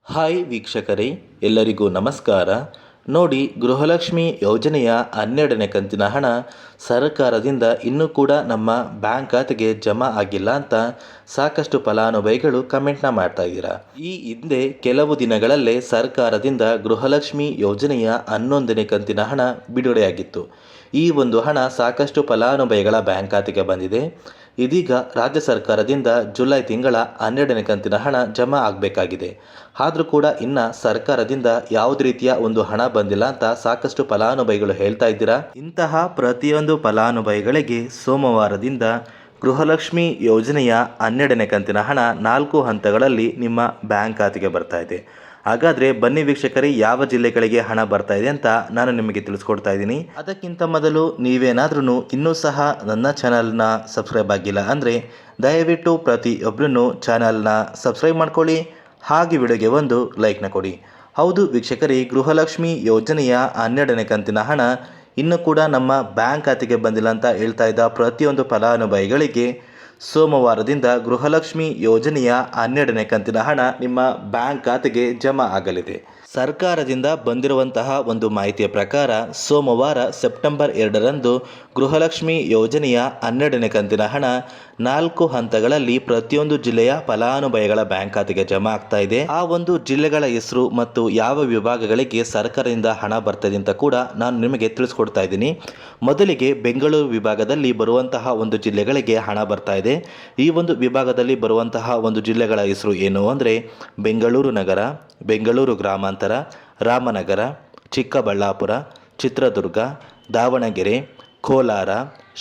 Hi ವೀಕ್ಷಕರೇ, ಎಲ್ಲರಿಗೂ ನಮಸ್ಕಾರ. ನೋಡಿ, ಗೃಹಲಕ್ಷ್ಮಿ ಯೋಜನೆಯ 12ನೇ ಕಂತಿನ ಹಣ ಸರ್ಕಾರದಿಂದ ಇನ್ನೂ ಕೂಡ ನಮ್ಮ ಬ್ಯಾಂಕ್ ಖಾತೆಗೆ ಜಮಾ ಆಗಿಲ್ಲ ಅಂತ ಸಾಕಷ್ಟು ಫಲಾನುಭವಿಗಳು ಕಮೆಂಟ್ನ ಮಾಡ್ತಾ ಇದ್ದೀರಾ. ಈ ಹಿಂದೆ ಕೆಲವು ದಿನಗಳಲ್ಲೇ ಸರ್ಕಾರದಿಂದ ಗೃಹಲಕ್ಷ್ಮಿ ಯೋಜನೆಯ 11ನೇ ಕಂತಿನ ಹಣ ಬಿಡುಗಡೆಯಾಗಿತ್ತು. ಈ ಒಂದು ಹಣ ಸಾಕಷ್ಟು ಫಲಾನುಭವಿಗಳ ಬ್ಯಾಂಕ್ ಖಾತೆಗೆ ಬಂದಿದೆ. ಇದೀಗ ರಾಜ್ಯ ಸರ್ಕಾರದಿಂದ ಜುಲೈ ತಿಂಗಳ 12ನೇ ಕಂತಿನ ಹಣ ಜಮಾ ಆಗಬೇಕಾಗಿದೆ. ಆದರೂ ಕೂಡ ಇನ್ನು ಸರ್ಕಾರದಿಂದ ಯಾವುದೇ ರೀತಿಯ ಒಂದು ಹಣ ಬಂದಿಲ್ಲ ಅಂತ ಸಾಕಷ್ಟು ಫಲಾನುಭವಿಗಳು ಹೇಳ್ತಾ ಇದ್ದೀರಾ. ಇಂತಹ ಪ್ರತಿಯೊಂದು ಫಲಾನುಭವಿಗಳಿಗೆ ಸೋಮವಾರದಿಂದ ಗೃಹಲಕ್ಷ್ಮಿ ಯೋಜನೆಯ 12ನೇ ಕಂತಿನ ಹಣ 4 ಹಂತಗಳಲ್ಲಿ ನಿಮ್ಮ ಬ್ಯಾಂಕ್ ಖಾತೆಗೆ ಬರ್ತಾ ಇದೆ. ಹಾಗಾದರೆ ಬನ್ನಿ ವೀಕ್ಷಕರೇ, ಯಾವ ಜಿಲ್ಲೆಗಳಿಗೆ ಹಣ ಬರ್ತಾ ಇದೆ ಅಂತ ನಾನು ನಿಮಗೆ ತಿಳಿಸ್ಕೊಡ್ತಾ ಇದ್ದೀನಿ. ಅದಕ್ಕಿಂತ ಮೊದಲು ನೀವೇನಾದ್ರೂ ಇನ್ನೂ ಸಹ ನನ್ನ ಚಾನಲ್ನ ಸಬ್ಸ್ಕ್ರೈಬ್ ಆಗಿಲ್ಲ ಅಂದರೆ ದಯವಿಟ್ಟು ಪ್ರತಿಯೊಬ್ಬರೂ ಚಾನಲ್ನ ಸಬ್ಸ್ಕ್ರೈಬ್ ಮಾಡ್ಕೊಳ್ಳಿ, ಹಾಗೆ ವಿಡಿಯೋಗೆ ಒಂದು ಲೈಕ್ನ ಕೊಡಿ. ಹೌದು ವೀಕ್ಷಕರೇ, ಗೃಹಲಕ್ಷ್ಮಿ ಯೋಜನೆಯ 12ನೇ ಕಂತಿನ ಹಣ ಇನ್ನೂ ಕೂಡ ನಮ್ಮ ಬ್ಯಾಂಕ್ ಖಾತೆಗೆ ಬಂದಿಲ್ಲ ಅಂತ ಹೇಳ್ತಾ ಇದ್ದ ಪ್ರತಿಯೊಂದು ಫಲಾನುಭವಿಗಳಿಗೆ ಸೋಮವಾರದಿಂದ ಗೃಹಲಕ್ಷ್ಮಿ ಯೋಜನೆಯ 12ನೇ ಕಂತಿನ ಹಣ ನಿಮ್ಮ ಬ್ಯಾಂಕ್ ಖಾತೆಗೆ ಜಮಾ ಆಗಲಿದೆ. ಸರ್ಕಾರದಿಂದ ಬಂದಿರುವಂತಹ ಒಂದು ಮಾಹಿತಿಯ ಪ್ರಕಾರ ಸೋಮವಾರ ಸೆಪ್ಟೆಂಬರ್ 2ರಂದು ಗೃಹಲಕ್ಷ್ಮಿ ಯೋಜನೆಯ 12ನೇ ಕಂತಿನ ಹಣ 4 ಹಂತಗಳಲ್ಲಿ ಪ್ರತಿಯೊಂದು ಜಿಲ್ಲೆಯ ಫಲಾನುಭವಿಗಳ ಬ್ಯಾಂಕ್ ಖಾತೆಗೆ ಜಮಾ ಆಗ್ತಾ ಇದೆ. ಆ ಒಂದು ಜಿಲ್ಲೆಗಳ ಹೆಸರು ಮತ್ತು ಯಾವ ವಿಭಾಗಗಳಿಗೆ ಸರ್ಕಾರದಿಂದ ಹಣ ಬರ್ತದೆ ಅಂತ ಕೂಡ ನಾನು ನಿಮಗೆ ತಿಳಿಸ್ಕೊಡ್ತಾ ಇದ್ದೀನಿ. ಮೊದಲಿಗೆ ಬೆಂಗಳೂರು ವಿಭಾಗದಲ್ಲಿ ಬರುವಂತಹ ಒಂದು ಜಿಲ್ಲೆಗಳಿಗೆ ಹಣ ಬರ್ತಾ ಇದೆ. ಈ ಒಂದು ವಿಭಾಗದಲ್ಲಿ ಬರುವಂತಹ ಒಂದು ಜಿಲ್ಲೆಗಳ ಹೆಸರು ಏನು ಅಂದರೆ ಬೆಂಗಳೂರು ನಗರ, ಬೆಂಗಳೂರು ಗ್ರಾಮಾಂತರ, ರಾಮನಗರ, ಚಿಕ್ಕಬಳ್ಳಾಪುರ, ಚಿತ್ರದುರ್ಗ, ದಾವಣಗೆರೆ, ಕೋಲಾರ,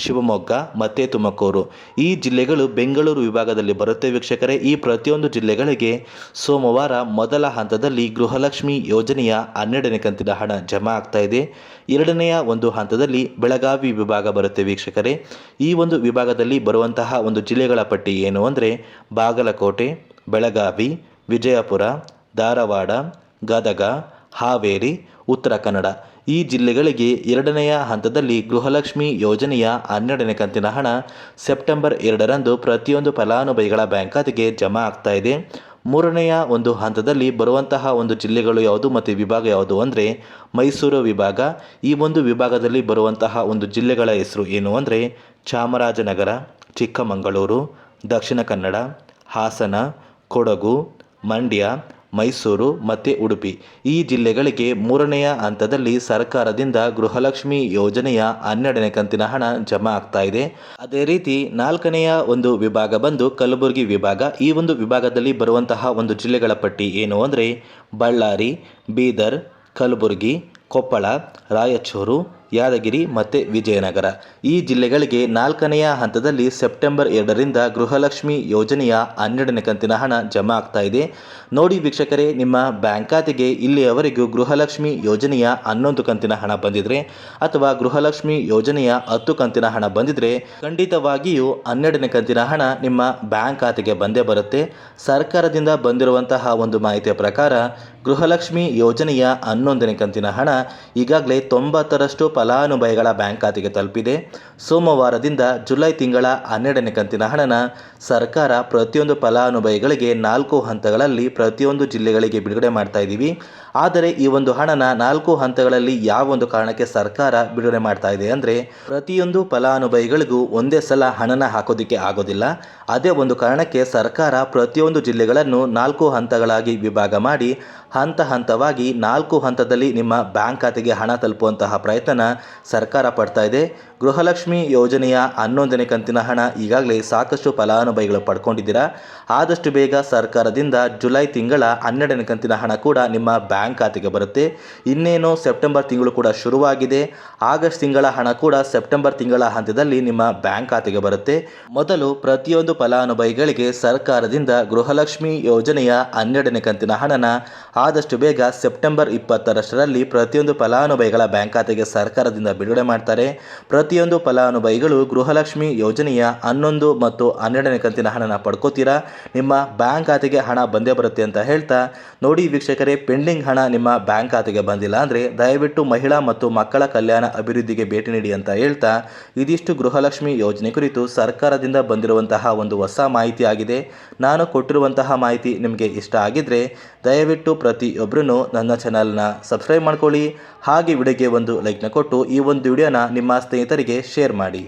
ಶಿವಮೊಗ್ಗ ಮತ್ತು ತುಮಕೂರು. ಈ ಜಿಲ್ಲೆಗಳು ಬೆಂಗಳೂರು ವಿಭಾಗದಲ್ಲಿ ಬರುತ್ತೆ ವೀಕ್ಷಕರೇ. ಈ ಪ್ರತಿಯೊಂದು ಜಿಲ್ಲೆಗಳಿಗೆ ಸೋಮವಾರ ಮೊದಲ ಹಂತದಲ್ಲಿ ಗೃಹಲಕ್ಷ್ಮಿ ಯೋಜನೆಯ 12ನೇ ಕಂತಿನ ಹಣ ಜಮಾ ಆಗ್ತಾ ಇದೆ. ಎರಡನೆಯ ಒಂದು ಹಂತದಲ್ಲಿ ಬೆಳಗಾವಿ ವಿಭಾಗ ಬರುತ್ತೆ ವೀಕ್ಷಕರೇ. ಈ ಒಂದು ವಿಭಾಗದಲ್ಲಿ ಬರುವಂತಹ ಒಂದು ಜಿಲ್ಲೆಗಳ ಪಟ್ಟಿ ಏನು ಅಂದರೆ ಬಾಗಲಕೋಟೆ, ಬೆಳಗಾವಿ, ವಿಜಯಪುರ, ಧಾರವಾಡ, ಗದಗ, ಹಾವೇರಿ, ಉತ್ತರ ಕನ್ನಡ. ಈ ಜಿಲ್ಲೆಗಳಿಗೆ ಎರಡನೆಯ ಹಂತದಲ್ಲಿ ಗೃಹಲಕ್ಷ್ಮಿ ಯೋಜನೆಯ 12ನೇ ಕಂತಿನ ಹಣ ಸೆಪ್ಟೆಂಬರ್ 2ರಂದು ಪ್ರತಿಯೊಂದು ಫಲಾನುಭವಿಗಳ ಬ್ಯಾಂಕ್ ಖಾತೆಗೆ ಜಮಾ ಆಗ್ತಾ ಇದೆ. ಮೂರನೆಯ ಒಂದು ಹಂತದಲ್ಲಿ ಬರುವಂತಹ ಒಂದು ಜಿಲ್ಲೆಗಳು ಯಾವುದು ಮತ್ತು ವಿಭಾಗ ಯಾವುದು ಅಂದರೆ ಮೈಸೂರು ವಿಭಾಗ. ಈ ಒಂದು ವಿಭಾಗದಲ್ಲಿ ಬರುವಂತಹ ಒಂದು ಜಿಲ್ಲೆಗಳ ಹೆಸರು ಏನು ಅಂದರೆ ಚಾಮರಾಜನಗರ, ಚಿಕ್ಕಮಗಳೂರು, ದಕ್ಷಿಣ ಕನ್ನಡ, ಹಾಸನ, ಕೊಡಗು, ಮಂಡ್ಯ, ಮೈಸೂರು ಮತ್ತು ಉಡುಪಿ. ಈ ಜಿಲ್ಲೆಗಳಿಗೆ ಮೂರನೆಯ ಹಂತದಲ್ಲಿ ಸರ್ಕಾರದಿಂದ ಗೃಹಲಕ್ಷ್ಮಿ ಯೋಜನೆಯ 12ನೇ ಕಂತಿನ ಹಣ ಜಮಾ ಆಗ್ತಾ ಇದೆ. ಅದೇ ರೀತಿ ನಾಲ್ಕನೆಯ ಒಂದು ವಿಭಾಗ ಬಂದು ಕಲಬುರಗಿ ವಿಭಾಗ. ಈ ಒಂದು ವಿಭಾಗದಲ್ಲಿ ಬರುವಂತಹ ಒಂದು ಜಿಲ್ಲೆಗಳ ಪಟ್ಟಿ ಏನು ಅಂದರೆ ಬಳ್ಳಾರಿ, ಬೀದರ್, ಕಲಬುರಗಿ, ಕೊಪ್ಪಳ, ರಾಯಚೂರು, ಯಾದಗಿರಿ ಮತ್ತು ವಿಜಯನಗರ. ಈ ಜಿಲ್ಲೆಗಳಿಗೆ ನಾಲ್ಕನೆಯ ಹಂತದಲ್ಲಿ ಸೆಪ್ಟೆಂಬರ್ 2ರಿಂದ ಗೃಹಲಕ್ಷ್ಮಿ ಯೋಜನೆಯ 12ನೇ ಕಂತಿನ ಹಣ ಜಮಾ ಆಗ್ತಾ ಇದೆ. ನೋಡಿ ವೀಕ್ಷಕರೇ, ನಿಮ್ಮ ಬ್ಯಾಂಕ್ ಖಾತೆಗೆ ಇಲ್ಲಿಯವರೆಗೂ ಗೃಹಲಕ್ಷ್ಮಿ ಯೋಜನೆಯ 11 ಕಂತಿನ ಹಣ ಬಂದಿದ್ರೆ ಅಥವಾ ಗೃಹಲಕ್ಷ್ಮಿ ಯೋಜನೆಯ 10 ಕಂತಿನ ಹಣ ಬಂದಿದ್ರೆ ಖಂಡಿತವಾಗಿಯೂ 12ನೇ ಕಂತಿನ ಹಣ ನಿಮ್ಮ ಬ್ಯಾಂಕ್ ಖಾತೆಗೆ ಬಂದೇ ಬರುತ್ತೆ. ಸರ್ಕಾರದಿಂದ ಬಂದಿರುವಂತಹ ಒಂದು ಮಾಹಿತಿಯ ಪ್ರಕಾರ ಗೃಹಲಕ್ಷ್ಮಿ ಯೋಜನೆಯ 11ನೇ ಕಂತಿನ ಹಣ ಈಗಾಗಲೇ 90ರಷ್ಟು ಫಲಾನುಭವಿಗಳ ಬ್ಯಾಂಕ್ ಖಾತೆಗೆ ತಲುಪಿದೆ. ಸೋಮವಾರದಿಂದ ಜುಲೈ ತಿಂಗಳ 12ನೇ ಕಂತಿನ ಹಣನ ಸರ್ಕಾರ ಪ್ರತಿಯೊಂದು ಫಲಾನುಭವಿಗಳಿಗೆ 4 ಹಂತಗಳಲ್ಲಿ ಪ್ರತಿಯೊಂದು ಜಿಲ್ಲೆಗಳಿಗೆ ಬಿಡುಗಡೆ ಮಾಡ್ತಾ ಇದ್ದೀವಿ. ಆದರೆ ಈ ಒಂದು ಹಣನ 4 ಹಂತಗಳಲ್ಲಿ ಯಾವ ಒಂದು ಕಾರಣಕ್ಕೆ ಸರ್ಕಾರ ಬಿಡುಗಡೆ ಮಾಡ್ತಾ ಇದೆ ಅಂದರೆ ಪ್ರತಿಯೊಂದು ಫಲಾನುಭವಿಗಳಿಗೂ ಒಂದೇ ಸಲ ಹಣನ ಹಾಕೋದಕ್ಕೆ ಆಗೋದಿಲ್ಲ. ಅದೇ ಒಂದು ಕಾರಣಕ್ಕೆ ಸರ್ಕಾರ ಪ್ರತಿಯೊಂದು ಜಿಲ್ಲೆಗಳನ್ನು 4 ಹಂತಗಳಾಗಿ ವಿಭಾಗ ಮಾಡಿ ಹಂತ ಹಂತವಾಗಿ 4 ಹಂತದಲ್ಲಿ ನಿಮ್ಮ ಬ್ಯಾಂಕ್ ಖಾತೆಗೆ ಹಣ ತಲುಪುವಂತಹ ಪ್ರಯತ್ನ ಸರ್ಕಾರ ಪಡ್ತಾ ಇದೆ. ಗೃಹಲಕ್ಷ್ಮಿ ಯೋಜನೆಯ 11ನೇ ಕಂತಿನ ಹಣ ಈಗಾಗಲೇ ಸಾಕಷ್ಟು ಫಲಾನುಭವಿಗಳು ಪಡ್ಕೊಂಡಿದ್ದೀರಾ. ಆದಷ್ಟು ಬೇಗ ಸರ್ಕಾರದಿಂದ ಜುಲೈ ತಿಂಗಳ 12ನೇ ಕಂತಿನ ಹಣ ಕೂಡ ನಿಮ್ಮ ಬ್ಯಾಂಕ್ ಖಾತೆಗೆ ಬರುತ್ತೆ. ಇನ್ನೇನು ಸೆಪ್ಟೆಂಬರ್ ತಿಂಗಳು ಕೂಡ ಶುರುವಾಗಿದೆ. ಆಗಸ್ಟ್ ತಿಂಗಳ ಹಣ ಕೂಡ ಸೆಪ್ಟೆಂಬರ್ ತಿಂಗಳ ಹಂತದಲ್ಲಿ ನಿಮ್ಮ ಬ್ಯಾಂಕ್ ಖಾತೆಗೆ ಬರುತ್ತೆ. ಮೊದಲು ಪ್ರತಿಯೊಂದು ಫಲಾನುಭವಿಗಳಿಗೆ ಸರ್ಕಾರದಿಂದ ಗೃಹಲಕ್ಷ್ಮಿ ಯೋಜನೆಯ 12ನೇ ಕಂತಿನ ಹಣನ ಆದಷ್ಟು ಬೇಗ ಸೆಪ್ಟೆಂಬರ್ 20ರಷ್ಟರಲ್ಲಿ ಪ್ರತಿಯೊಂದು ಫಲಾನುಭವಿಗಳ ಬ್ಯಾಂಕ್ ಖಾತೆಗೆ ಸರ್ಕಾರ ಸರ್ಕಾರದಿಂದ ಬಿಡುಗಡೆ ಮಾಡ್ತಾರೆ. ಪ್ರತಿಯೊಂದು ಫಲಾನುಭವಿಗಳು ಗೃಹಲಕ್ಷ್ಮಿ ಯೋಜನೆಯ 11 ಮತ್ತು 12ನೇ ಕಂತಿನ ಹಣನ ಪಡ್ಕೋತೀರಾ. ನಿಮ್ಮ ಬ್ಯಾಂಕ್ ಖಾತೆಗೆ ಹಣ ಬಂದೇ ಬರುತ್ತೆ ಅಂತ ಹೇಳ್ತಾ, ನೋಡಿ ವೀಕ್ಷಕರೇ, ಪೆಂಡಿಂಗ್ ಹಣ ನಿಮ್ಮ ಬ್ಯಾಂಕ್ ಖಾತೆಗೆ ಬಂದಿಲ್ಲ ಅಂದರೆ ದಯವಿಟ್ಟು ಮಹಿಳಾ ಮತ್ತು ಮಕ್ಕಳ ಕಲ್ಯಾಣ ಅಭಿವೃದ್ಧಿಗೆ ಭೇಟಿ ನೀಡಿ ಅಂತ ಹೇಳ್ತಾ, ಇದಿಷ್ಟು ಗೃಹಲಕ್ಷ್ಮಿ ಯೋಜನೆ ಕುರಿತು ಸರ್ಕಾರದಿಂದ ಬಂದಿರುವಂತಹ ಒಂದು ಹೊಸ ಮಾಹಿತಿ ಆಗಿದೆ. ನಾನು ಕೊಟ್ಟಿರುವಂತಹ ಮಾಹಿತಿ ನಿಮಗೆ ಇಷ್ಟ ಆಗಿದ್ರೆ ದಯವಿಟ್ಟು ಪ್ರತಿಯೊಬ್ಬರೂ ನನ್ನ ಚಾನಲ್ನ ಸಬ್ಸ್ಕ್ರೈಬ್ ಮಾಡ್ಕೊಳ್ಳಿ. ಹಾಗೆ ವಿಡಿಯೋಗೆ ಒಂದು ಲೈಕ್ನ ಕೊಟ್ಟು ಈ ಒಂದು ವಿಡಿಯೋನ ನಿಮ್ಮ ಸ್ನೇಹಿತರಿಗೆ ಶೇರ್ ಮಾಡಿ.